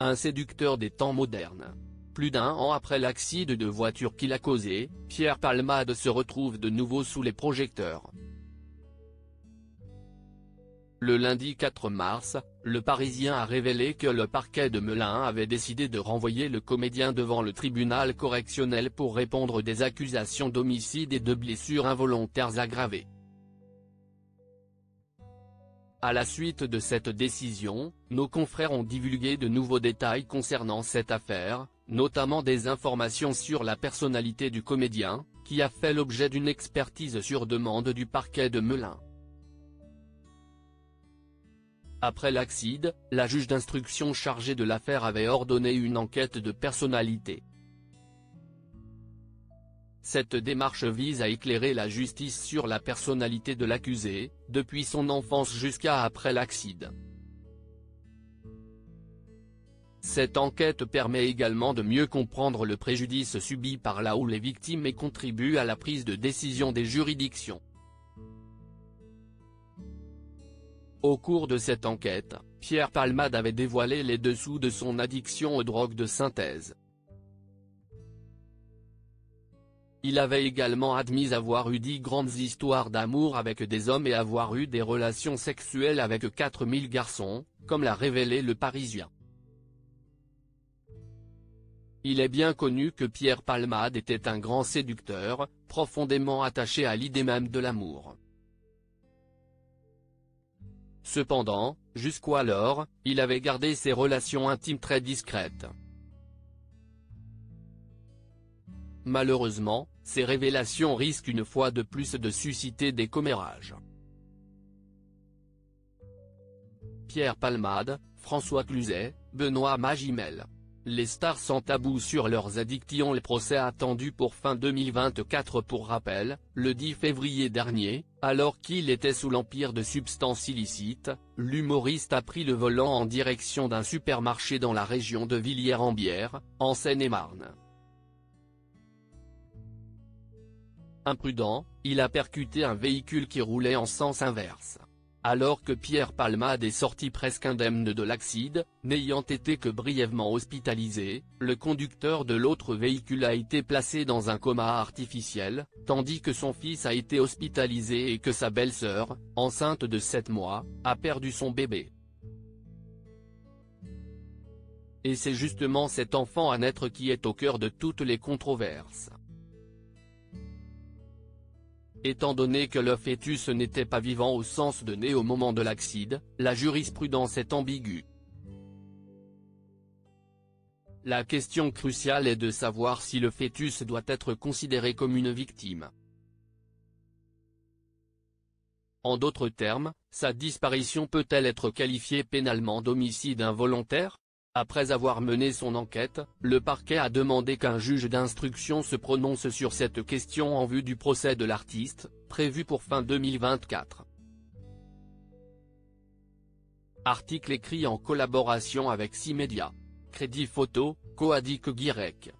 un séducteur des temps modernes. Plus d'1 an après l'accident de voiture qu'il a causé, Pierre Palmade se retrouve de nouveau sous les projecteurs. Le lundi 4 mars, Le Parisien a révélé que le parquet de Melun avait décidé de renvoyer le comédien devant le tribunal correctionnel pour répondre des accusations d'homicide et de blessures involontaires aggravées. À la suite de cette décision, nos confrères ont divulgué de nouveaux détails concernant cette affaire, notamment des informations sur la personnalité du comédien, qui a fait l'objet d'une expertise sur demande du parquet de Melun. Après l'accident, la juge d'instruction chargée de l'affaire avait ordonné une enquête de personnalité. Cette démarche vise à éclairer la justice sur la personnalité de l'accusé, depuis son enfance jusqu'à après l'accident. Cette enquête permet également de mieux comprendre le préjudice subi par la ou les victimes et contribue à la prise de décision des juridictions. Au cours de cette enquête, Pierre Palmade avait dévoilé les dessous de son addiction aux drogues de synthèse. Il avait également admis avoir eu 10 grandes histoires d'amour avec des hommes et avoir eu des relations sexuelles avec 4000 garçons, comme l'a révélé Le Parisien. Il est bien connu que Pierre Palmade était un grand séducteur, profondément attaché à l'idée même de l'amour. Cependant, jusqu'alors, il avait gardé ses relations intimes très discrètes. Malheureusement, ces révélations risquent une fois de plus de susciter des commérages. Pierre Palmade, François Cluzet, Benoît Magimel. Les stars sans tabou sur leurs addictions. Le procès attendu pour fin 2024. Pour rappel, le 10 février dernier, alors qu'il était sous l'empire de substances illicites, l'humoriste a pris le volant en direction d'un supermarché dans la région de Villiers-en-Bière, en Seine-et-Marne. Imprudent, il a percuté un véhicule qui roulait en sens inverse. Alors que Pierre Palmade est sorti presque indemne de l'accident, n'ayant été que brièvement hospitalisé, le conducteur de l'autre véhicule a été placé dans un coma artificiel, tandis que son fils a été hospitalisé et que sa belle-sœur, enceinte de 7 mois, a perdu son bébé. Et c'est justement cet enfant à naître qui est au cœur de toutes les controverses. Étant donné que le fœtus n'était pas vivant au sens de né au moment de l'accident, la jurisprudence est ambiguë. La question cruciale est de savoir si le fœtus doit être considéré comme une victime. En d'autres termes, sa disparition peut-elle être qualifiée pénalement d'homicide involontaire ? Après avoir mené son enquête, le parquet a demandé qu'un juge d'instruction se prononce sur cette question en vue du procès de l'artiste, prévu pour fin 2024. Article écrit en collaboration avec 6 médias. Crédit photo, Coadic Guirec.